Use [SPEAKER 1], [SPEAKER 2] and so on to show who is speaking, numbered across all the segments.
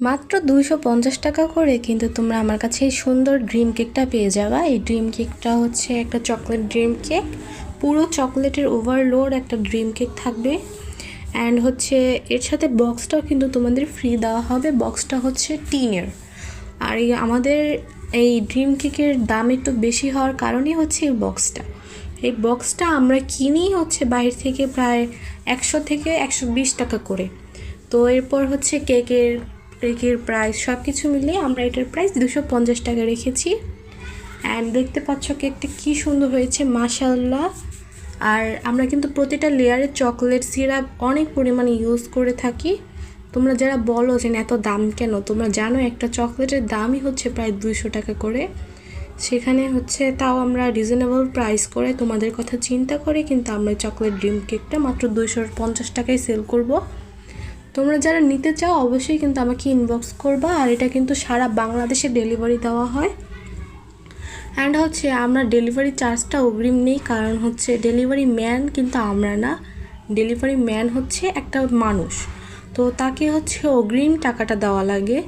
[SPEAKER 1] মাত্র 250 টাকা করে কিন্তু তোমরা আমার কাছে এই সুন্দর ড্রিম কেকটা পেয়ে যাবা। এই ড্রিম কেকটা হচ্ছে একটা চকলেট ড্রিম কেক, পুরো চকলেটের ওভারলোড একটা ড্রিম কেক থাকবে। অ্যান্ড হচ্ছে এর সাথে বক্সটাও কিন্তু তোমাদের ফ্রি দেওয়া হবে। বক্সটা হচ্ছে টিনের। আর আমাদের এই ড্রিম কেকের দাম একটু বেশি হওয়ার কারণেই হচ্ছে এই বক্সটা আমরা কিনি হচ্ছে বাইরে থেকে প্রায় 100 থেকে 120 টাকা করে। তো এরপর হচ্ছে কেকের প্রাইস সব কিছু মিলিয়ে আমরা এটার প্রাইস 250 টাকা রেখেছি। অ্যান্ড দেখতে পাচ্ছ কেকটা কী সুন্দর হয়েছে মাশাআল্লাহ। আর আমরা কিন্তু প্রতিটা লেয়ারে চকলেট সিরাপ অনেক পরিমাণে ইউজ করে থাকি। তোমরা যারা বলো যে এত দাম কেন, তোমরা জানো একটা চকলেটের দামই হচ্ছে প্রায় 200 টাকা করে। সেখানে হচ্ছে তাও আমরা রিজনেবল প্রাইস করে তোমাদের কথা চিন্তা করে কিন্তু আমরা চকলেট ড্রিম কেকটা মাত্র 250 টাকায় সেল করব। তোমরা যারা নিতে চাও অবশ্যই কিন্তু আমাকে ইনবক্স করবা। আর এটা কিন্তু সারা বাংলাদেশে ডেলিভারি দেওয়া হয়। অ্যান্ড হচ্ছে আমরা ডেলিভারি চার্জটা অগ্রিম নেই, কারণ হচ্ছে ডেলিভারি ম্যান কিন্তু আমরা না, ডেলিভারি ম্যান হচ্ছে একটা মানুষ, তো তাকে হচ্ছে অগ্রিম টাকাটা দেওয়া লাগে।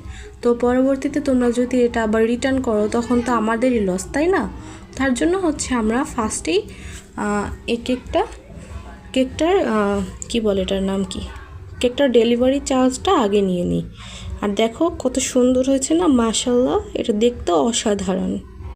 [SPEAKER 1] তো পরবর্তীতে তোমরা যদি এটা আবার রিটার্ন করো তখন তো আমাদেরই লস, তাই না? তার জন্য হচ্ছে আমরা ফার্স্টেই এই কেকটার কি বলে এটার নাম কি, কেকটার ডেলিভারি চার্জটা আগে নিয়ে নিই। আর দেখো কত সুন্দর হয়েছে না মাশাআল্লাহ, এটা দেখতে অসাধারণ।